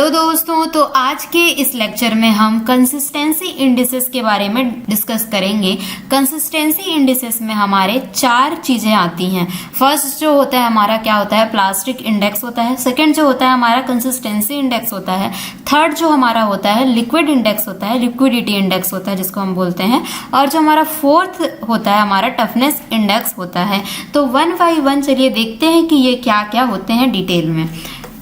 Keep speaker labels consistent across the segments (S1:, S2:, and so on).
S1: Hello दोस्तों, तो आज के इस लेक्चर में हम कंसिस्टेंसी इंडिसेस के बारे में डिस्कस करेंगे। कंसिस्टेंसी इंडिसेस में हमारे 4 चीजें आती हैं। फर्स्ट जो होता है हमारा क्या होता है, प्लास्टिक इंडेक्स होता है। सेकंड जो होता है हमारा कंसिस्टेंसी इंडेक्स होता है। थर्ड जो हमारा होता है लिक्विड इंडेक्स होता है, लिक्विडिटी इंडेक्स होता है जिसको हम बोलते हैं। और जो हमारा फोर्थ होता है हमारा टफनेस इंडेक्स होता है। तो 1 बाय 1 चलिए देखते हैं कि ये क्या क्या होते हैं डिटेल में।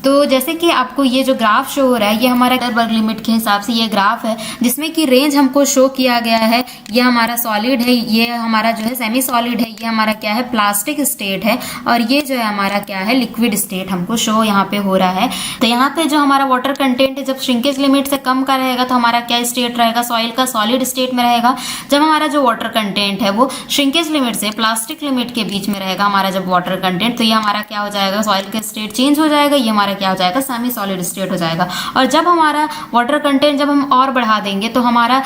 S1: तो जैसे कि आपको ये जो ग्राफ शो हो रहा है ये हमारा बर्ग लिमिट के हिसाब से ये ग्राफ है, जिसमें कि रेंज हमको शो किया गया है। ये हमारा सॉलिड है, ये हमारा जो है सेमी सॉलिड है, ये हमारा क्या है प्लास्टिक स्टेट है, और ये जो है हमारा क्या है लिक्विड स्टेट हमको शो यहाँ पे हो रहा है। तो यहाँ पे जो हमारा वाटर कंटेंट है जब श्रिंकेज लिमिट से कम का रहेगा तो हमारा क्या स्टेट रहेगा, सॉइल का सॉलिड स्टेट में रहेगा। जब हमारा जो वाटर कंटेंट है वो श्रिंकेज लिमिट से प्लास्टिक लिमिट के बीच में रहेगा हमारा जब वाटर कंटेंट, तो ये हमारा क्या हो जाएगा, सॉइल का स्टेट चेंज हो जाएगा, ये हमारा क्या हो जाएगा सेमी सॉलिड स्टेट हो जाएगा। और जब हमारा वाटर कंटेंट जब हम और बढ़ा देंगे तो हमारा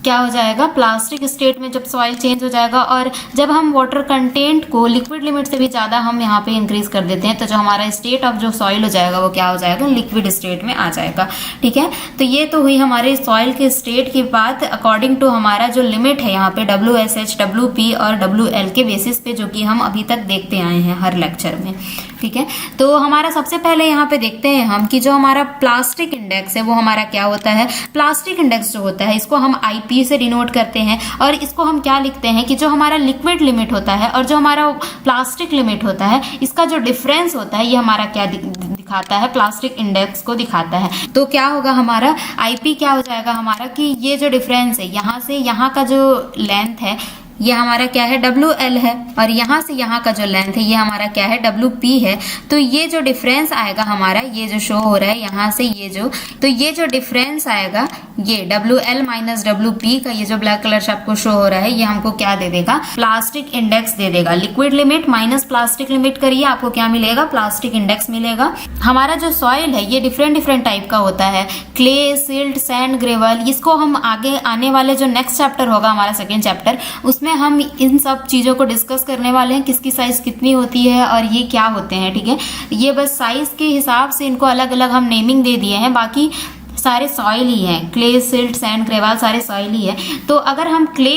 S1: क्या हो जाएगा, प्लास्टिक स्टेट में जब सॉइल चेंज हो जाएगा। और जब हम वाटर कंटेंट को लिक्विड लिमिट से भी ज़्यादा हम यहाँ पे इंक्रीज कर देते हैं तो जो हमारा स्टेट ऑफ जो सॉइल हो जाएगा वो क्या हो जाएगा, लिक्विड स्टेट में आ जाएगा। ठीक है, तो ये तो हुई हमारे सॉइल के स्टेट की बात अकॉर्डिंग टू हमारा जो लिमिट है यहाँ पे WSH, WP और WL के बेसिस पे, जो कि हम अभी तक देखते आए हैं हर लेक्चर में। ठीक है, तो हमारा सबसे पहले यहाँ पे देखते हैं हम कि जो हमारा प्लास्टिक इंडेक्स है वो हमारा क्या होता है। प्लास्टिक इंडेक्स जो होता है इसको हम IP से डिनोट करते हैं, और इसको हम क्या लिखते हैं कि जो हमारा लिक्विड लिमिट होता है और जो हमारा प्लास्टिक लिमिट होता है इसका जो डिफरेंस होता है ये हमारा क्या दिखाता है, प्लास्टिक इंडेक्स को दिखाता है। तो क्या होगा हमारा IP क्या हो जाएगा हमारा कि ये जो डिफरेंस है यहाँ से यहाँ का जो लेंथ है ये हमारा क्या है WL है, और यहाँ से यहाँ का जो लेंथ है ये हमारा क्या है WP है। तो ये जो डिफरेंस आएगा हमारा, ये जो शो हो रहा है यहाँ से ये जो डिफरेंस आएगा ये WL माइनस WP का, ये जो ब्लैक कलर से आपको शो हो रहा है ये हमको क्या दे देगा, प्लास्टिक इंडेक्स दे देगा। Liquid limit minus plastic limit करिए, आपको क्या मिलेगा, प्लास्टिक इंडेक्स मिलेगा। हमारा जो सॉइल है ये डिफरेंट टाइप का होता है, क्ले, सिल्ट, सैंड, ग्रेवल। इसको हम आगे आने वाले जो नेक्स्ट चैप्टर होगा हमारा सेकेंड चैप्टर, उसमें हम इन सब चीजों को डिस्कस करने वाले हैं, किसकी साइज कितनी होती है और ये क्या होते हैं। ठीक है, ये बस साइज के हिसाब से इनको अलग अलग हम नेमिंग दे दिए हैं, बाकी सारे सॉइल ही हैं। क्ले, सिल्ट, सैंड, ग्रेवल सारे सॉइल ही है। तो अगर हम क्ले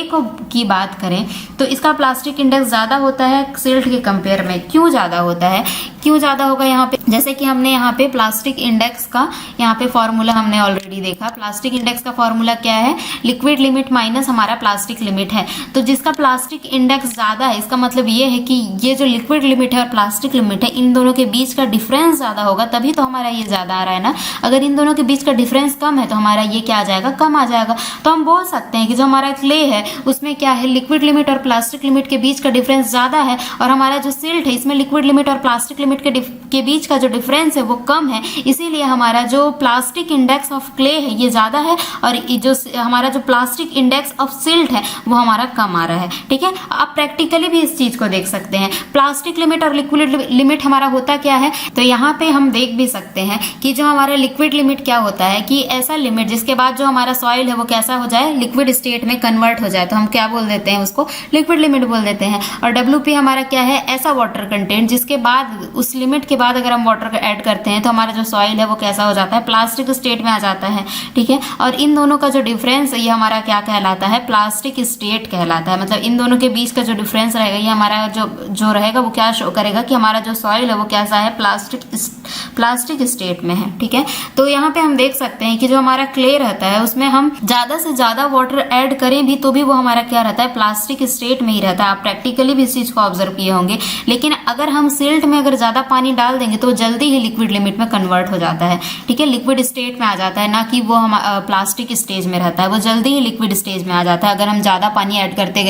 S1: की बात करें तो इसका प्लास्टिक इंडेक्स ज़्यादा होता है सिल्ट के कंपेयर में। क्यों ज़्यादा होता है, क्यों ज़्यादा होगा यहाँ पे, जैसे कि हमने यहाँ पे प्लास्टिक इंडेक्स का यहाँ पे फॉर्मूला हमने ऑलरेडी देखा। प्लास्टिक इंडेक्स का फॉर्मूला क्या है, लिक्विड लिमिट माइनस हमारा प्लास्टिक लिमिट है। तो जिसका प्लास्टिक इंडेक्स ज़्यादा है इसका मतलब ये है कि ये जो लिक्विड लिमिट है और प्लास्टिक लिमिट है इन दोनों के बीच का डिफरेंस ज़्यादा होगा, तभी तो हमारा ये ज़्यादा आ रहा है ना। अगर इन दोनों के बीच का डिफरेंस कम है तो हमारा ये क्या आ जाएगा, कम आ जाएगा। तो हम बोल सकते हैं कि जो हमारा क्ले है उसमें क्या है, लिक्विड लिमिट और प्लास्टिक लिमिट के बीच का डिफरेंस ज्यादा है, और हमारा जो सिल्ट है इसमें लिक्विड लिमिट और प्लास्टिक लिमिट के बीच का जो डिफरेंस है वो कम है। इसीलिए हमारा जो प्लास्टिक इंडेक्स ऑफ क्ले है ये ज्यादा है, और जो हमारा जो प्लास्टिक इंडेक्स ऑफ सिल्ट है वो हमारा कम आ रहा है। ठीक है, आप प्रैक्टिकली भी इस चीज को देख सकते हैं। प्लास्टिक लिमिट और लिक्विड लिमिट हमारा होता क्या है, तो यहाँ पे हम देख भी सकते हैं कि जो हमारा लिक्विड लिमिट क्या होता है कि ऐसा लिमिट जिसके बाद जो हमारा सॉइल है वो कैसा हो जाए, लिक्विड स्टेट में कन्वर्ट हो जाए, तो हम क्या बोल देते हैं, उसको लिक्विड लिमिट बोल देते हैं। और WP हमारा क्या है, ऐसा वाटर कंटेंट जिसके बाद उस लिमिट के बाद अगर हम वाटर ऐड करते हैं तो हमारा जो सॉइल है वो कैसा हो जाता है, प्लास्टिक स्टेट में आ जाता है। ठीक है, और इन दोनों का जो डिफरेंस है ये हमारा क्या कहलाता है, प्लास्टिक स्टेट कहलाता है। मतलब इन दोनों के बीच का जो डिफरेंस रहेगा ये हमारा जो रहेगा वो क्या शो करेगा कि हमारा जो सॉइल है वो कैसा है, प्लास्टिक स्टेट में है। ठीक है, तो यहाँ पे हम देख सकते हैं कि जो हमारा क्ले रहता है उसमें हम ज्यादा से ज्यादा वाटर ऐड करें भी तो भी वो हमारा क्या रहता है, प्लास्टिक स्टेट में ही रहता है। आप प्रैक्टिकली भी इस चीज को ऑब्जर्व किए होंगे। लेकिन अगर हम सिल्ट में अगर ज्यादा पानी डाल देंगे तो जल्दी ही लिक्विड लिमिट में कन्वर्ट हो जाता है। ठीक है, लिक्विड स्टेट में आ जाता है, ना कि वो हम प्लास्टिक स्टेज में रहता है, वो जल्दी ही लिक्विड स्टेज में आ जाता है अगर हम ज्यादा पानी ऐड करते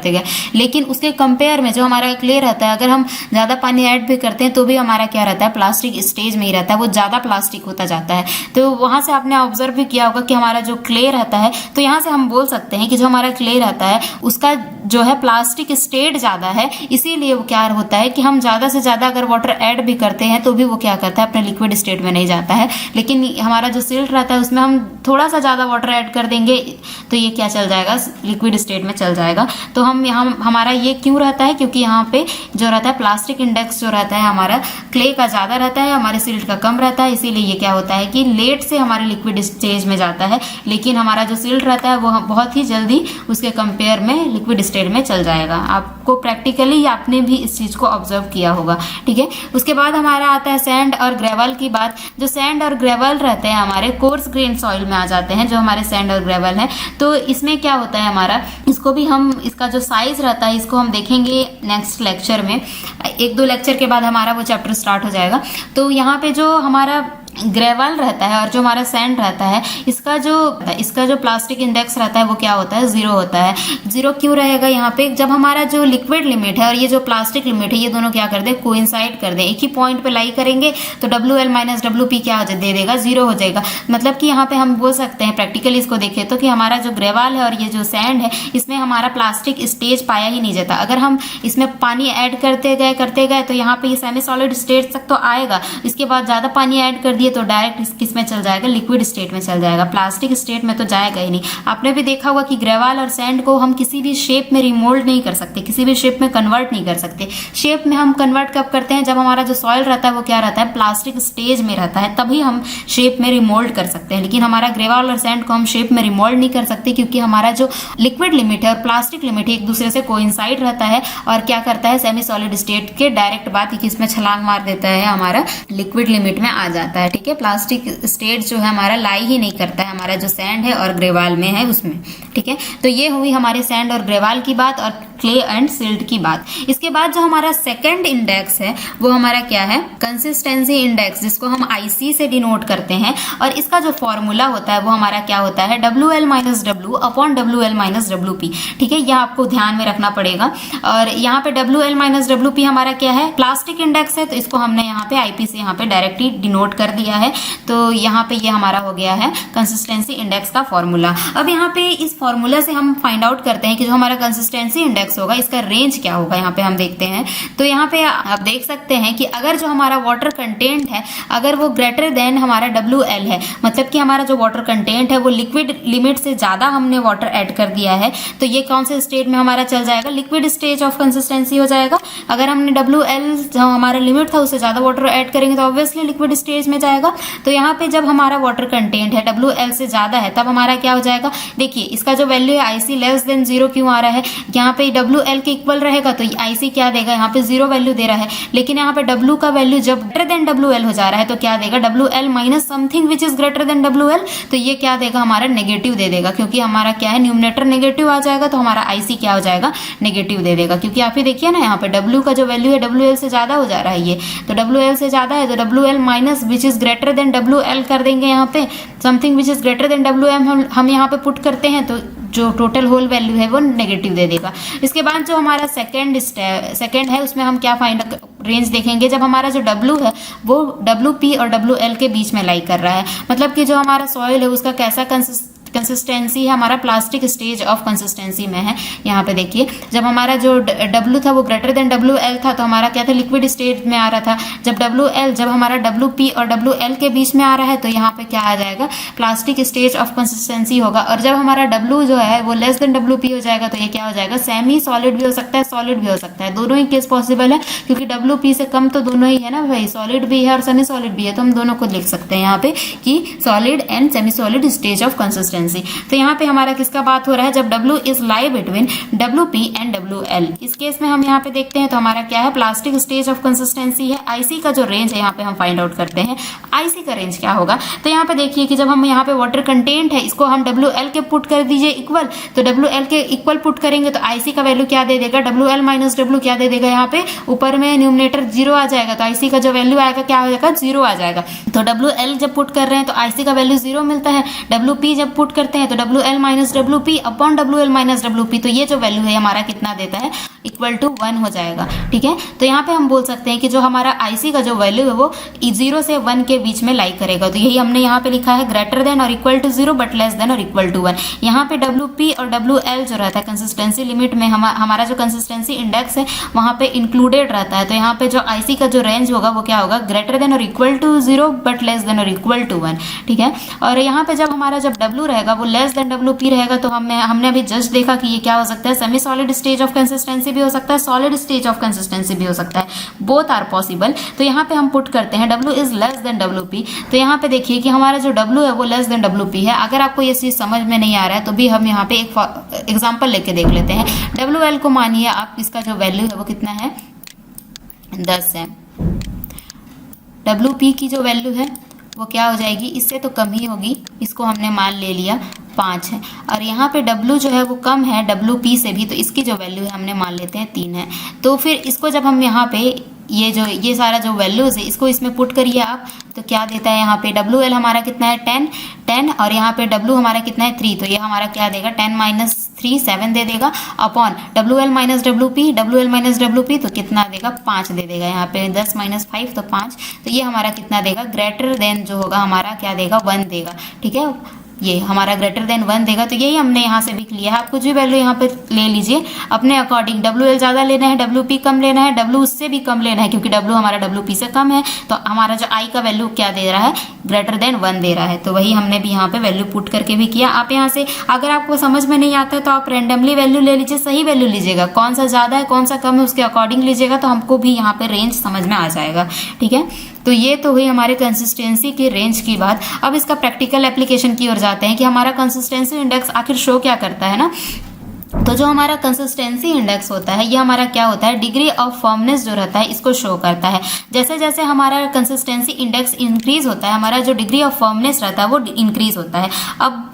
S1: गए। लेकिन उसके कंपेयर में जो हमारा क्ले रहता है, अगर हम ज्यादा पानी ऐड भी करते हैं तो भी हमारा क्या रहता है, प्लास्टिक स्टेज में ही रहता है, वो ज्यादा प्लास्टिक होता जाता है। तो वहां से आपने ऑब्जर्व भी किया होगा कि हमारा जो क्ले रहता है, तो यहाँ से हम बोल सकते हैं कि जो हमारा क्ले रहता है उसका जो है प्लास्टिक स्टेट ज्यादा है। इसीलिए वो क्या होता है कि हम ज्यादा से ज्यादा अगर वाटर ऐड भी करते हैं तो भी वो क्या करता है, अपने लिक्विड स्टेट में नहीं जाता है। लेकिन हमारा जो सिल्ट रहता है उसमें हम थोड़ा सा ज़्यादा वाटर ऐड कर देंगे तो ये क्या चल जाएगा, लिक्विड स्टेट में चल जाएगा। तो हम यहाँ हमारा ये क्यों रहता है, क्योंकि यहाँ पे जो रहता है प्लास्टिक इंडेक्स जो रहता है हमारा क्ले का ज़्यादा रहता है, हमारे सिल्ट का कम रहता है, इसीलिए ये क्या होता है कि लेट से हमारे लिक्विड स्टेज में जाता है, लेकिन हमारा जो सिल्ट रहता है वो बहुत ही जल्दी उसके कंपेयर में लिक्विड स्टेट में चल जाएगा। आपको प्रैक्टिकली आपने भी इस चीज़ को ऑब्जर्व किया होगा, ठीक है। उसके बाद हमारा आता है सैंड और ग्रेवल की बात। जो सैंड और ग्रेवल रहते हैं हमारे कोर्स ग्रेन सॉइल में आ जाते हैं, जो हमारे सैंड और ग्रेवल है। तो इसमें क्या होता है हमारा, इसको भी हम, इसका जो साइज रहता है इसको हम देखेंगे नेक्स्ट लेक्चर में। 1-2 लेक्चर के बाद हमारा वो चैप्टर स्टार्ट हो जाएगा। तो यहाँ पे जो हमारा ग्रेवल रहता है और जो हमारा सैंड रहता है, इसका जो प्लास्टिक इंडेक्स रहता है वो क्या होता है, 0 होता है। 0 क्यों रहेगा यहाँ पे, जब हमारा जो लिक्विड लिमिट है और ये जो प्लास्टिक लिमिट है ये दोनों क्या कर दे, कोइंसाइड कर दे, एक ही पॉइंट पे लाई करेंगे तो WL माइनस WP क्या दे देगा, 0 हो जाएगा। मतलब कि यहाँ पे हम बोल सकते हैं प्रैक्टिकली इसको देखें तो कि हमारा जो ग्रेवल है और ये जो सैंड है इसमें हमारा प्लास्टिक स्टेज पाया ही नहीं जाता। अगर हम इसमें पानी ऐड करते गए तो यहाँ पे ये सेमी सॉलिड स्टेज तक तो आएगा, इसके बाद ज्यादा पानी ऐड कर दिए तो डायरेक्ट किस में चल जाएगा, लिक्विड स्टेट में चल जाएगा, प्लास्टिक स्टेट में तो जाएगा ही नहीं। आपने भी देखा होगा कि ग्रेवल और सैंड को हम किसी भी शेप में रिमोल्ड नहीं कर सकते, किसी भी शेप में कन्वर्ट नहीं कर सकते। शेप में हम कन्वर्ट कब करते हैं, जब हमारा जो सॉइल रहता है वो क्या रहता है, प्लास्टिक स्टेज में रहता है, तभी हम शेप में रिमोल्ड कर सकते हैं। लेकिन हमारा ग्रेवल और सैंड को हम शेप में रिमोल्ड नहीं कर सकते, क्योंकि हमारा जो लिक्विड लिमिट है और प्लास्टिक लिमिट है एक दूसरे से कोइंसाइड रहता है और क्या करता है, सेमी सॉलिड स्टेट के डायरेक्ट बात किसमें छलांग मार देता है, हमारा लिक्विड लिमिट में आ जाता है, ठीक है। प्लास्टिक स्टेट जो है हमारा लाई ही नहीं करता है, हमारा जो सैंड है और ग्रेवल में है उसमें, ठीक है। तो ये हुई हमारे सैंड और ग्रेवल की बात और क्ले एंड सिल्ट की बात। इसके बाद जो हमारा सेकंड इंडेक्स है वो हमारा क्या है, कंसिस्टेंसी इंडेक्स, जिसको हम IC से डिनोट करते हैं। और इसका जो फॉर्मूला होता है वो हमारा क्या होता है, WL minus W upon WL minus WP, ठीक है। यह आपको ध्यान में रखना पड़ेगा। और यहाँ पे WL माइनस WP हमारा क्या है, प्लास्टिक इंडेक्स है, तो इसको हमने यहाँ पे IP से यहाँ पे डायरेक्टली डिनोट कर दिया है। तो यहाँ पे ये हमारा हो गया है कंसिस्टेंसी इंडेक्स का फॉर्मूला। अब यहाँ पे इस फॉर्मूला से हम फाइंड आउट करते हैं कि जो हमारा कंसिस्टेंसी इंडेक्स होगा इसका रेंज क्या होगा। यहाँ पे हम देखते हैं तो यहाँ पे आप देख सकते हैं कि अगर जो हमारा वाटर कंटेंट है अगर वो ग्रेटर देन हमारा WL है, मतलब कि हमारा जो वाटर कंटेंट है वो लिक्विड लिमिट से ज्यादा हमने वाटर ऐड कर दिया है, तो ये कौन से स्टेट में हमारा चल जाएगा, लिक्विड स्टेज ऑफ कंसिस्टेंसी हो जाएगा। अगर हमने WL जो हमारा लिमिट था उससे ज्यादा वाटर ऐड करेंगे तो ऑब्वियसली लिक्विड स्टेज में जाएगा। तो यहाँ पे जब हमारा वाटर कंटेंट है WL से ज्यादा है तब हमारा क्या हो जाएगा, देखिए इसका जो वैल्यू है IC लेस देन 0 क्यों आ रहा है, यहाँ पे WL के इक्वल रहेगा तो IC क्या देगा, यहाँ पे 0 वैल्यू दे रहा है। लेकिन यहाँ पे W का वैल्यू जब ग्रेटर देन WL हो जा रहा है तो क्या देगा, WL minus something which is greater than WL, तो ये क्या देगा, हमारा नेगेटिव दे देगा, क्योंकि हमारा क्या है न्यूमरेटर नेगेटिव आ जाएगा तो हमारा IC क्या हो जाएगा, नेगेटिव दे देगा। क्योंकि आप ही देखिए ना यहाँ पे W का जो वैल्यू है WL से ज्यादा हो जा रहा है, ये तो WL से ज्यादा है तो WL minus which is greater than WL कर देंगे, यहाँ पे something which is greater than WM हम यहाँ पे पुट करते हैं तो जो टोटल होल वैल्यू है वो नेगेटिव दे देगा। इसके बाद जो हमारा सेकंड है उसमें हम क्या फाइंड रेंज देखेंगे, जब हमारा जो W है वो WP और WL के बीच में लाई कर रहा है, मतलब कि जो हमारा सॉइल है उसका कैसा कंसिस्टेंसी है, हमारा प्लास्टिक स्टेज ऑफ कंसिस्टेंसी में है। यहाँ पे देखिए जब हमारा जो W था वो ग्रेटर देन WL था तो हमारा क्या था, लिक्विड स्टेज में आ रहा था। जब हमारा WP और WL के बीच में आ रहा है तो यहाँ पे क्या आ जाएगा, प्लास्टिक स्टेज ऑफ कंसिस्टेंसी होगा। और जब हमारा W जो है वो लेस देन WP हो जाएगा तो ये क्या हो जाएगा, सेमी सॉलिड भी हो सकता है, सॉलिड भी हो सकता है, दोनों ही केस पॉसिबल है, क्योंकि WP से कम तो दोनों ही है ना भाई, सॉलिड भी है और सेमी सॉलिड भी है, तो हम दोनों को लिख सकते हैं यहाँ पे कि solid and semi solid stage of consistency. तो यहाँ पे हमारा किसका बात हो रहा है, जब W is lie between WP and WL। इस केस में हम यहाँ पे देखते हैं तो हमारा क्या है, प्लास्टिक स्टेज ऑफ कंसिस्टेंसी है। IC का जो रेंज है यहाँ पे हम फाइंड आउट करते हैं, IC का रेंज क्या होगा। तो यहाँ पे देखिए कि जब हम यहाँ पे वाटर कंटेंट है इसको हम WL के पुट कर दीजिए इक्वल, तो WL के इक्वल पुट करेंगे तो IC का वैल्यू क्या दे देगा, WL माइनस W क्या दे देगा, यहाँ पे ऊपर में न्यूमरेटर 0 आ जाएगा तो IC का जो वैल्यू आएगा क्या हो जाएगा, 0 आ जाएगा। तो WL जब पुट कर रहे हैं तो IC का वैल्यू 0 मिलता है, WP जब पुट करते हैं तो W L minus W P upon W L minus W P, तो ये जो वैल्यू है हमारा कितना देता है, इक्वल टू 1 हो जाएगा। ठीक है, तो यहाँ पे हम बोल सकते हैं कि जो हमारा आईसी का जो वैल्यू है वो 0 से 1 के बीच में लाई करेगा। तो यही हमने यहाँ पे लिखा है, ग्रेटर देन और equal to 0 but less than और इक्वल टू 1। यहाँ पे डब्ल्यू पी और डब्ल्यू एल जो रहता है कंसिस्टेंसी लिमिट में हमारा जो कंसिस्टेंसी इंडेक्स है वहाँ पे इंक्लूडेड रहता है। तो यहाँ पे जो आईसी का जो रेंज होगा वो क्या होगा, ग्रेटर देन और equal to 0 but less than और इक्वल टू 1। ठीक है, और यहाँ पे जब हमारा जब डब्ल्यू रहेगा वो लेस देन डब्ल्यू पी रहेगा, तो हमने अभी जस्ट देखा कि ये क्या हो सकता है, semi solid stage of consistency भी हो सकता है, सॉलिड स्टेज ऑफ कंसिस्टेंसी भी हो सकता है, बोथ आर पॉसिबल। तो यहाँ पे हम पुट करते हैं W is less than W P. तो यहाँ पे देखिए कि हमारा जो डब्ल्यू है वो लेस देन डब्ल्यू पी है। अगर आपको ये चीज समझ में नहीं आ रहा है तो भी हम यहाँ पे एक एग्जाम्पल लेके देख लेते हैं। डब्ल्यू एल को मानिए आप, इसका जो वैल्यू है वो कितना है, 10 है। डब्ल्यू पी की जो वैल्यू है वो क्या हो जाएगी, इससे तो कम ही होगी, इसको हमने मान ले लिया 5 है। और यहाँ पे W जो है वो कम है WP से भी, तो इसकी जो वैल्यू है हमने मान लेते हैं 3 है। तो फिर इसको जब हम यहाँ पे ये सारा जो वैल्यूज है इसको इसमें पुट करिए आप, तो क्या देता है यहाँ पे WL हमारा कितना है 10 और यहाँ पे W हमारा कितना है 3, तो ये हमारा क्या देगा 10 माइनस 3 7 दे देगा अपॉन WL माइनस WP तो कितना देगा 5 दे देगा। यहाँ पे 10 माइनस 5 तो 5, तो ये हमारा कितना देगा, ग्रेटर देन जो होगा हमारा क्या देगा 1 देगा। ठीक है, ये हमारा ग्रेटर देन 1 देगा। तो यही हमने यहाँ से भी लिया है। आप कुछ भी वैल्यू यहाँ पे ले लीजिए अपने अकॉर्डिंग। WL ज़्यादा लेना है, WP कम लेना है, W उससे भी कम लेना है, क्योंकि W हमारा WP से कम है। तो हमारा जो I का वैल्यू क्या दे रहा है, ग्रेटर देन 1 दे रहा है। तो वही हमने भी यहाँ पे वैल्यू पुट करके भी किया। आप यहाँ से अगर आपको समझ में नहीं आता है तो आप रेंडमली वैल्यू ले लीजिए, सही वैल्यू लीजिएगा, कौन सा ज़्यादा है कौन सा कम है उसके अकॉर्डिंग लीजिएगा, तो हमको भी यहाँ पे रेंज समझ में आ जाएगा। ठीक है, तो ये तो हुई हमारे कंसिस्टेंसी की रेंज की बात। अब इसका प्रैक्टिकल एप्लीकेशन की ओर जाते हैं कि हमारा कंसिस्टेंसी इंडेक्स आखिर शो क्या करता है ना। तो जो हमारा कंसिस्टेंसी इंडेक्स होता है ये हमारा क्या होता है, डिग्री ऑफ फर्मनेस जो रहता है इसको शो करता है। जैसे जैसे हमारा कंसिस्टेंसी इंडेक्स इंक्रीज होता है, हमारा जो डिग्री ऑफ फर्मनेस रहता है वो इंक्रीज होता है।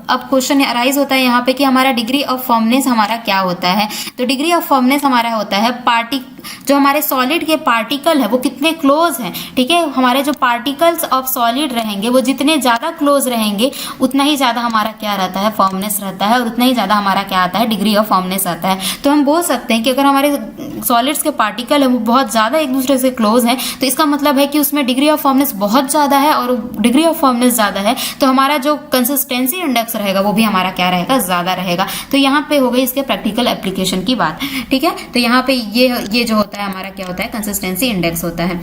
S1: अब क्वेश्चन अराइज होता है यहाँ पे कि हमारा डिग्री ऑफ फर्मनेस हमारा क्या होता है। तो डिग्री ऑफ फर्मनेस हमारा होता है जो हमारे सॉलिड के पार्टिकल है वो कितने क्लोज हैं। ठीक है, हमारे जो पार्टिकल्स ऑफ सॉलिड रहेंगे वो जितने ज्यादा क्लोज रहेंगे उतना ही ज्यादा हमारा क्या रहता है, फर्मनेस रहता है, और उतना ही ज्यादा हमारा क्या आता है, डिग्री ऑफ फर्मनेस आता है। तो हम बोल सकते हैं कि अगर हमारे सॉलिड्स के पार्टिकल है वो बहुत ज्यादा एक दूसरे से क्लोज हैं, तो इसका मतलब है कि उसमें डिग्री ऑफ फर्मनेस बहुत ज्यादा है, और डिग्री ऑफ फर्मनेस ज्यादा है तो हमारा जो कंसिस्टेंसी इंडेक्स रहेगा वो भी हमारा क्या रहेगा, ज्यादा रहेगा। तो यहाँ पे हो गई इसके प्रैक्टिकल एप्लीकेशन की बात। ठीक है, तो यहाँ पे ये जो होता है हमारा क्या होता है, कंसिस्टेंसी इंडेक्स होता है।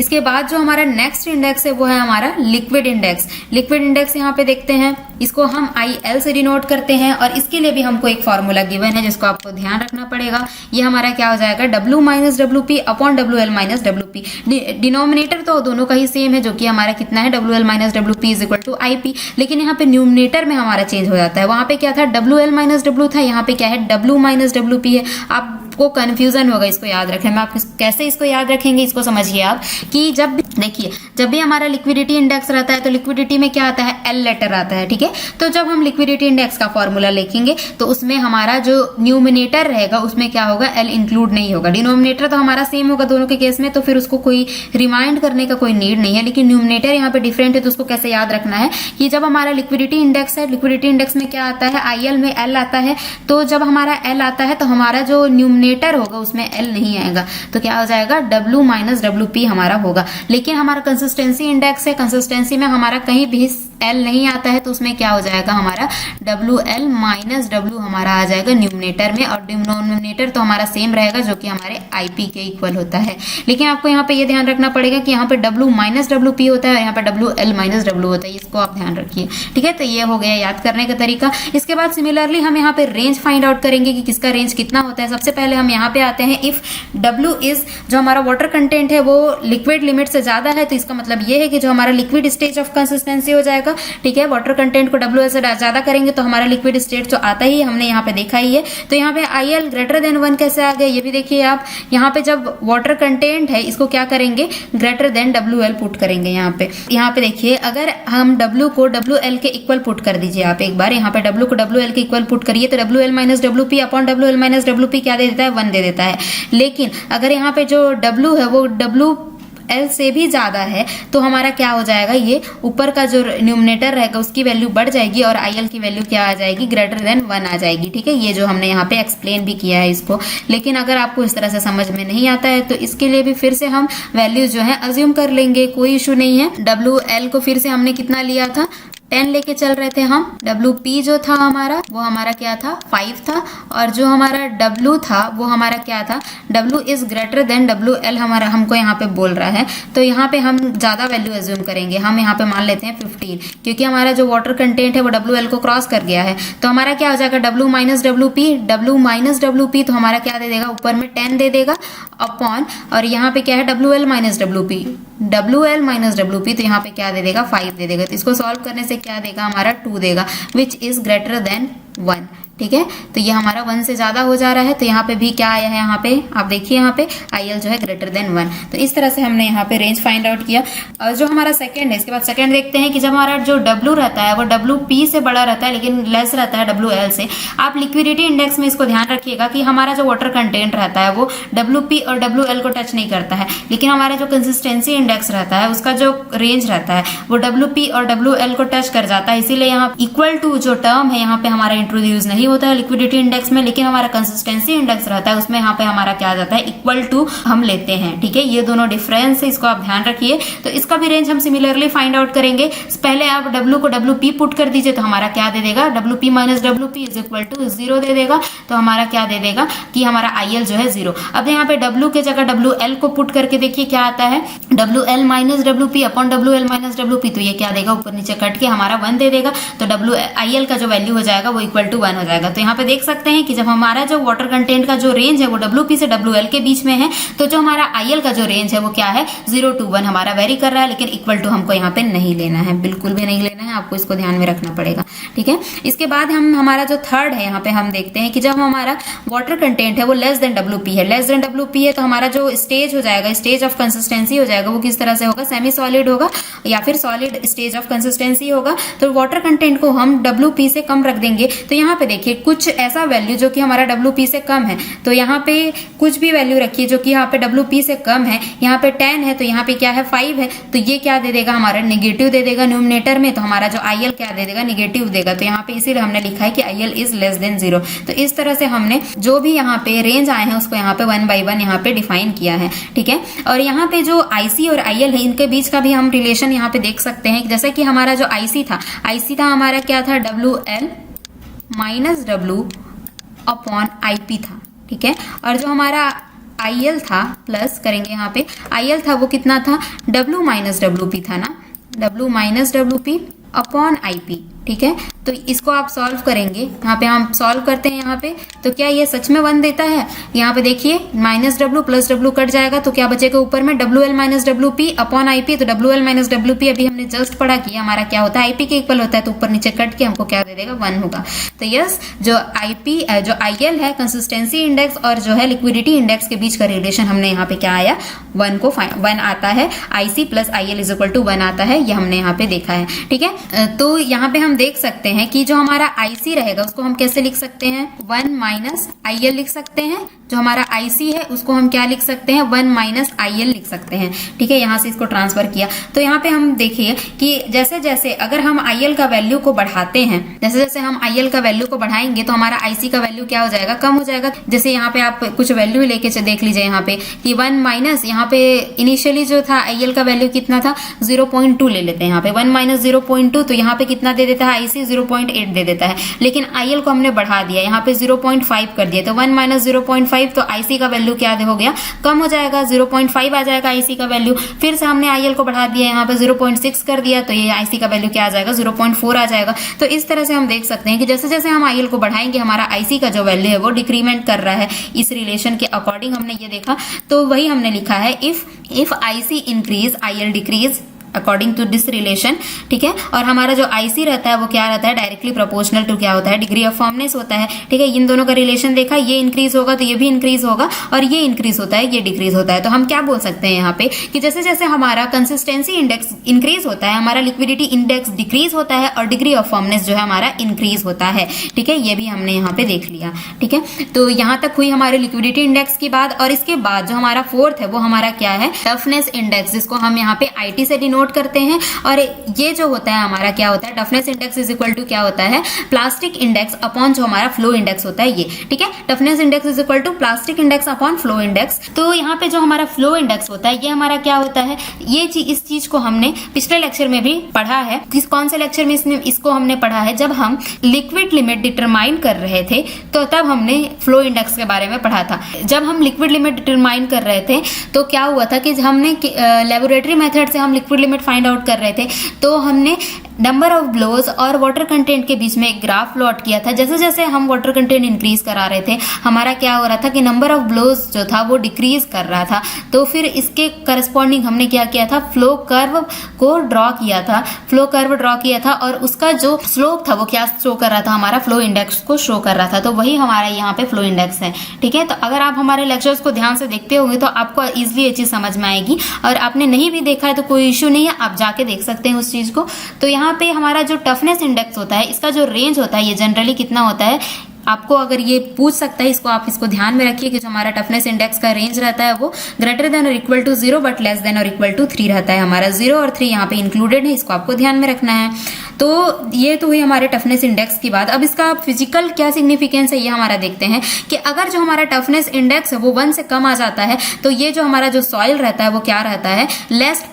S1: इसके बाद जो हमारा नेक्स्ट इंडेक्स है वो है हमारा लिक्विड इंडेक्स। लिक्विड इंडेक्स यहाँ पे देखते हैं, इसको हम IL से डिनोट करते हैं, और इसके लिए भी हमको एक फॉर्मूला गिवन है जिसको आपको ध्यान रखना पड़ेगा। ये हमारा क्या हो जाएगा, W minus WP upon WL minus WP। Denominator तो दोनों का ही सेम है, जो कि हमारा कितना है, WL minus WP is equal to IP, लेकिन यहाँ पे न्यूमिनेटर में हमारा चेंज हो जाता है। वहां पे क्या था, WL माइनस W था, यहाँ पे क्या है, W माइनस WP है। आपको कंफ्यूजन होगा इसको याद रखने में। आप कैसे इसको याद रखेंगे, इसको समझिए आप कि जब भी हमारा लिक्विडिटी इंडेक्स रहता है तो लिक्विडिटी में क्या आता है, L लेटर आता है। ठीक है, तो जब हम लिक्विडिटी इंडेक्स का फॉर्मूला लिखेंगे तो उसमें हमारा जो न्यूमिनेटर रहेगा उसमें क्या होगा, L इंक्लूड नहीं होगा। डिनोमिनेटर तो हमारा सेम होगा दोनों के केस में, तो फिर उसको कोई रिमाइंड करने का कोई नीड नहीं है। लेकिन न्यूमिनेटर यहाँ पे डिफरेंट है, तो उसको कैसे याद रखना है कि जब हमारा लिक्विडिटी इंडेक्स है, लिक्विडिटी इंडेक्स में क्या आता है, IL में L आता है। तो जब हमारा L आता है तो हमारा जो न्यूमिनेटर होगा उसमें L नहीं आएगा, तो क्या हो जाएगा, W माइनस WP हमारा होगा। लेकिन हमारा कंसिस्टेंसी इंडेक्स है, कंसिस्टेंसी में हमारा कहीं भी L नहीं आता है, तो उसमें क्या हो जाएगा, हमारा WL माइनस W हमारा आ जाएगा न्यूमिनेटर में, और डिनोमिनेटर तो हमारा सेम रहेगा जो कि हमारे IP के इक्वल होता है। लेकिन आपको यहाँ पे ये ध्यान रखना पड़ेगा कि यहाँ पे W माइनस WP होता है और यहाँ पे WL माइनस W होता है, इसको आप ध्यान रखिए। ठीक है, तो ये हो गया याद करने का तरीका। इसके बाद सिमिलरली हम यहाँ पे रेंज फाइंड आउट करेंगे कि किसका रेंज कितना होता है। सबसे पहले हम यहाँ पे आते हैं, इफ W इज, जो हमारा वाटर कंटेंट है वो लिक्विड लिमिट से ज्यादा है, तो इसका मतलब ये है कि जो हमारा लिक्विड स्टेज ऑफ कंसिस्टेंसी हो जाएगा। ठीक है, वाटर कंटेंट को WL से ज्यादा करेंगे तो हमारा लिक्विड स्टेट तो आता ही, हमने यहाँ पे देखा ही है। तो यहाँ पे IL ग्रेटर देन 1 कैसे आ गया, ये भी देखिए आप। यहाँ पे जब वाटर कंटेंट है इसको क्या करेंगे, ग्रेटर देन WL पुट करेंगे। यहाँ पे देखिए, अगर हम W को WL के इक्वल पुट कर दीजिए आप एक बार, यहाँ पे W को WL के इक्वल पुट करिए तो WL minus WP upon WL minus WP क्या दे देता है, 1 दे देता है। लेकिन अगर यहाँ पे जो W है वो एल से भी ज्यादा है तो हमारा क्या हो जाएगा, ये ऊपर का जो न्यूमरेटर रहेगा उसकी वैल्यू बढ़ जाएगी और आई एल की वैल्यू क्या आ जाएगी, ग्रेटर देन 1 आ जाएगी। ठीक है, ये जो हमने यहाँ पे एक्सप्लेन भी किया है इसको। लेकिन अगर आपको इस तरह से समझ में नहीं आता है तो इसके लिए भी फिर से हम वैल्यू जो है अज्यूम कर लेंगे, कोई इशू नहीं है। डब्ल्यू एल को फिर से हमने कितना लिया था, 10 लेके चल रहे थे हम। WP जो था हमारा वो हमारा क्या था, 5 था। और जो हमारा W था वो हमारा क्या था, W is greater than WL हमारा हमको यहाँ पे बोल रहा है। तो यहाँ पे हम ज्यादा वैल्यू एज्यूम करेंगे, हम यहाँ पे मान लेते हैं 15, क्योंकि हमारा जो वाटर कंटेंट है वो WL को क्रॉस कर गया है। तो हमारा क्या हो जाएगा, W माइनस WP तो हमारा क्या दे देगा, ऊपर में 10 दे देगा अपॉन, और यहाँ पे क्या है WL माइनस WP तो यहाँ पे क्या दे देगा, 5 दे देगा। तो इसको सॉल्व करने से क्या देगा, हमारा 2 देगा, विच इज ग्रेटर देन 1। ठीक है, तो ये हमारा 1 से ज्यादा हो जा रहा है। तो यहाँ पे भी क्या आया है, यहाँ पे आप देखिए, यहाँ पे IL जो है ग्रेटर देन 1। तो इस तरह से हमने यहाँ पे रेंज फाइंड आउट किया। और जो हमारा सेकंड है, इसके बाद सेकंड देखते हैं कि जब हमारा जो W रहता है वो WP से बड़ा रहता है लेकिन लेस रहता है WL से। आप लिक्विडिटी इंडेक्स में इसको ध्यान रखिएगा कि हमारा जो वाटर कंटेंट रहता है वो WP और WL को टच नहीं करता है, लेकिन हमारा जो कंसिस्टेंसी इंडेक्स रहता है उसका जो रेंज रहता है वो WP और WL को टच कर जाता है। इसीलिए यहाँ इक्वल टू जो टर्म है यहाँ पे हमारा इंट्रोड्यूस नहीं होता है लिक्विडिटी इंडेक्स में, लेकिन हमारा कंसिस्टेंसी इंडेक्स रहता है उसमें यहाँ पे हमारा क्या आ जाता है, इक्वल टू हम लेते हैं। ठीक है, ये दोनों डिफरेंस है, इसको आप ध्यान रखिए। तो इसका भी रेंज हम सिमिलरली फाइंड आउट करेंगे। पहले आप W को WP पुट कर दीजिए तो हमारा क्या दे देगा, WP minus WP is equal to 0 दे देगा। तो हमारा क्या दे देगा कि हमारा IL जो है 0। अब यहाँ पे W के जगह WL को पुट करके देखिए क्या आता है, WL minus WP upon WL minus WP, तो ये क्या देगा, ऊपर नीचे कट के हमारा 1 दे देगा। तो IL का जो वैल्यू हो जाएगा वो इक्वल टू 1 हो जाएगा। तो यहाँ पे देख सकते हैं कि जब हमारा जो वाटर कंटेंट का जो रेंज है वो WP से WL के बीच में है, तो जो हमारा IL का जो रेंज है वो क्या है, 0 to 1 हमारा वेरी कर रहा है, लेकिन इक्वल टू हमको यहाँ पे नहीं लेना है, बिल्कुल भी नहीं लेना है, आपको इसको ध्यान में रखना पड़ेगा। ठीक है, इसके बाद हमारा जो थर्ड है यहाँ पे हम देखते हैं कि जब हमारा वाटर कंटेंट है वो लेस देन WP है, तो हमारा जो स्टेज हो जाएगा, स्टेज ऑफ कंसिस्टेंसी हो जाएगा, वो किस तरह से होगा, सेमी सॉलिड होगा या फिर सॉलिड स्टेज ऑफ कंसिस्टेंसी होगा। तो वाटर कंटेंट को हम WP से कम रख देंगे। तो यहाँ पे देखिए कुछ ऐसा वैल्यू जो कि हमारा WP से कम है, तो यहाँ पे कुछ भी वैल्यू रखिए जो कि यहाँ पे WP से कम है। यहाँ पे 10 है तो यहाँ पे क्या है, 5 है, तो ये क्या दे देगा, हमारा नेगेटिव दे देगा न्यूमरेटर में। तो हमारा जो IL क्या दे देगा, नेगेटिव देगा। तो यहाँ पे इसीलिए हमने लिखा है कि IL इज लेस देन 0। तो इस तरह से हमने जो भी यहाँ पे रेंज आए हैं उसको यहाँ पे 1 by 1 यहाँ पे डिफाइन किया है। ठीक है, और यहाँ पे जो IC और IL है इनके बीच का भी हम रिलेशन यहाँ पे देख सकते हैं। जैसे कि हमारा जो IC था हमारा क्या था, WL minus W upon IP था। ठीक है, और जो हमारा IL था, प्लस करेंगे यहाँ पे, IL था वो कितना था, W माइनस WP था ना, W minus WP upon IP। ठीक है, तो इसको आप सॉल्व करेंगे, यहाँ पे हम सॉल्व करते हैं यहाँ पे, तो क्या ये सच में 1 देता है। यहाँ पे देखिए minus W plus W cut जाएगा तो क्या बचेगा ऊपर में, WL minus WP upon IP। तो WL माइनस WP अभी हमने जस्ट पढ़ा कि हमारा क्या होता है, IP के इक्वल होता है, तो ऊपर नीचे कट के हमको क्या दे देगा, 1 होगा। तो यस, जो IL है कंसिस्टेंसी इंडेक्स और जो है लिक्विडिटी इंडेक्स के बीच का रिलेशन हमने यहाँ पे क्या आया, 1 आता है। IC plus IL is equal to 1 आता है, ये हमने यहाँ पे देखा है। ठीक है, तो यहाँ पे हम देख सकते हैं कि जो हमारा IC रहेगा उसको हम कैसे लिख सकते हैं, 1 माइनस IL लिख सकते हैं। जो हमारा IC है उसको हम क्या लिख सकते हैं, 1 माइनस IL लिख सकते हैं। ठीक है, यहाँ से इसको ट्रांसफर किया तो यहाँ पे हम देखिए कि जैसे जैसे अगर हम IL का वैल्यू को बढ़ाते हैं, जैसे जैसे हम IL का वैल्यू को बढ़ाएंगे तो हमारा IC का वैल्यू क्या हो जाएगा, कम हो जाएगा। जैसे यहाँ पे आप कुछ वैल्यू लेके देख लीजिए यहाँ पे कि 1 माइनस, यहाँ पे इनिशियली जो था IL का वैल्यू कितना था, 0.2 ले लेते हैं। यहाँ पे 1 माइनस 0.2, तो यहाँ पे कितना दे देता है, IC 0.8 दे देता है। लेकिन IL को हमने बढ़ा दिया, यहाँ पे 0.5 कर दिया, तो 1 माइनस 0.5, तो IC का वैल्यू क्या हो गया, कम हो जाएगा, 0.5 आ जाएगा IC का वैल्यू। फिर से हमने IL को बढ़ा दिया, यहाँ पे 0.6 कर दिया, तो ये IC का वैल्यू क्या आ जाएगा, 0.4 आ जाएगा। तो इस तरह से हम देख सकते हैं कि जैसे जैसे हम IL को बढ़ाएंगे हमारा IC का जो वैल्यू है वो डिक्रीमेंट कर रहा है। इस रिलेशन के अकॉर्डिंग हमने ये देखा, तो वही हमने लिखा है, if IC increase IL decrease, according to this relation, ठीक है। और हमारा जो आईसी रहता है वो क्या रहता है, डायरेक्टली प्रोपोर्शनल टू क्या होता है, डिग्री ऑफ फॉर्मनेस होता है, ठीक है। इन दोनों का रिलेशन देखा, ये इंक्रीज होगा तो ये भी इंक्रीज होगा, और ये इंक्रीज होता है, ये डिक्रीज होता है। तो हम क्या बोल सकते हैं यहाँ पे कि जैसे जैसे हमारा कंसिस्टेंसी इंडेक्स इंक्रीज होता है, हमारा लिक्विडिटी इंडेक्स डिक्रीज होता है और डिग्री ऑफ फॉर्मनेस जो है हमारा इंक्रीज होता है, ठीक है। ये भी हमने यहाँ पे देख लिया, ठीक है। तो यहाँ तक हुई हमारे लिक्विडिटी इंडेक्स की बात। और इसके बाद जो हमारा फोर्थ है वो हमारा क्या है, टफनेस इंडेक्स, जिसको हम यहाँ पे आईटी से डिनोट करते हैं। और ये जो होता है हमारा क्या होता है, toughness index is equal to क्या होता है, प्लास्टिक इंडेक्स अपॉन जो हमारा फ्लो इंडेक्स होता है ये, ठीक है। Toughness index is equal to plastic index upon flow index. तो यहाँ पे जो हमारा फ्लो इंडेक्स होता है ये हमारा क्या होता है, ये इस चीज को हमने पिछले लेक्चर में भी पढ़ा है। कौन से लेक्चर में इसको हमने पढ़ा है, जब हम लिक्विड लिमिट डिटरमाइन कर रहे थे तो तब हमने फ्लो इंडेक्स के बारे में पढ़ा था। जब हम लिक्विड लिमिट डिटरमाइन कर रहे थे तो क्या हुआ था कि हमने लेबोरेटरी मेथड से हम लिक्विड लिमिट फाइंड आउट कर रहे थे, तो हमने नंबर ऑफ ब्लोज और वाटर कंटेंट के बीच में एक ग्राफ प्लॉट किया था। जैसे जैसे हम वाटर कंटेंट इंक्रीज करा रहे थे, हमारा क्या हो रहा था कि नंबर ऑफ ब्लोज जो था वो डिक्रीज कर रहा था। तो फिर इसके करस्पॉन्डिंग हमने क्या किया था, फ्लो कर्व को ड्रॉ किया था, फ्लो कर्व ड्रॉ किया था, और उसका जो स्लोप था वो क्या शो कर रहा था, हमारा फ्लो इंडेक्स को शो कर रहा था। तो वही हमारा यहाँ पे फ्लो इंडेक्स है, ठीक है। तो अगर आप हमारे लेक्चर्स को ध्यान से देखते होंगे तो आपको इजिली ये चीज समझ में आएगी, और आपने नहीं भी देखा है तो कोई इश्यू नहीं है, आप जाके देख सकते हैं उस चीज को। तो यहाँ पे हमारा जो टफनेस इंडेक्स होता है, इसका जो रेंज होता है ये जनरली कितना होता है, आपको अगर ये पूछ सकता है, इसको आप इसको ध्यान में रखिए कि जो हमारा टफनेस इंडेक्स का रेंज रहता है वो ग्रेटर देन और equal to 0 but less than और इक्वल टू 3 रहता है। हमारा 0 और 3 यहाँ पे इंक्लूडेड है, इसको आपको ध्यान में रखना है। तो ये तो हुई हमारे टफनेस इंडेक्स की बात। अब इसका फिजिकल क्या सिग्निफिकेंस है ये हमारा देखते हैं कि अगर जो हमारा टफनेस इंडेक्स है वो 1 से कम आ जाता है तो ये जो हमारा जो सॉइल रहता है वो क्या रहता है, लेस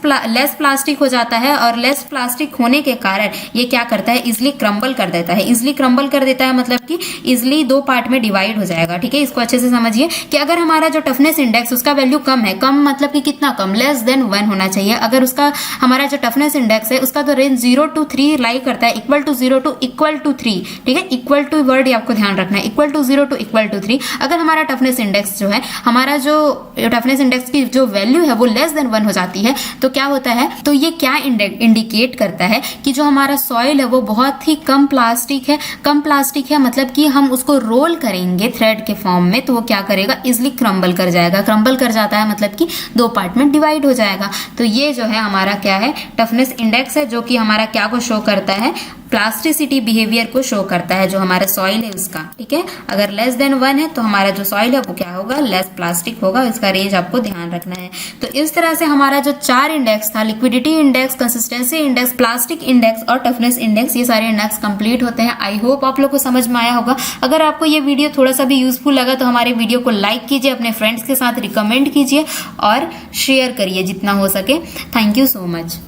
S1: प्लास्टिक हो जाता है, और लेस प्लास्टिक होने के कारण ये क्या करता है, इजिली क्रम्बल कर देता है। इजिली क्रम्बल कर देता है मतलब कि इजिली 2 पार्ट में डिवाइड हो जाएगा, ठीक है। इसको अच्छे से समझिए कि अगर हमारा जो टफनेस इंडेक्स उसका वैल्यू कम है, कम मतलब कि कितना कम, लेस देन 1 होना चाहिए। अगर उसका हमारा जो टफनेस इंडेक्स है उसका तो रेंज 0 to 3 लाई करता है, equal to 0 to equal to 3, ठीक है। इक्वल टू वर्ड ये आपको ध्यान रखना है, equal to 0 to equal to 3। अगर हमारा टफनेस इंडेक्स जो है, हमारा जो टफनेस इंडेक्स की जो वैल्यू है वो लेस देन 1 हो जाती है, तो क्या होता है, तो ये क्या इंडिकेट करता है कि जो हमारा सॉइल है वो बहुत ही कम प्लास्टिक है। कम प्लास्टिक है मतलब कि हम उसको रोल करेंगे थ्रेड के फॉर्म में तो वो क्या करेगा, इजिली क्रम्बल कर जाएगा। क्रम्बल कर जाता है मतलब कि 2 पार्ट में डिवाइड हो जाएगा। तो ये जो है हमारा क्या है, टफनेस इंडेक्स है, जो कि हमारा क्या को शो करता है, प्लास्टिसिटी बिहेवियर को शो करता है जो हमारा सॉइल है उसका, ठीक है। अगर लेस देन 1 है तो हमारा जो सॉइल है वो क्या होगा, लेस प्लास्टिक होगा। इसका रेंज आपको ध्यान रखना है। तो इस तरह से हमारा जो 4 इंडेक्स था, liquidity index, consistency index, plastic index और टफनेस इंडेक्स, ये सारे इंडेक्स कंप्लीट होते हैं। आई होप आप लोग को समझ में आया होगा। अगर आपको ये वीडियो थोड़ा सा भी यूजफुल लगा तो हमारे वीडियो को लाइक कीजिए, अपने फ्रेंड्स के साथ रिकमेंड कीजिए और शेयर करिए जितना हो सके। Thank you so much.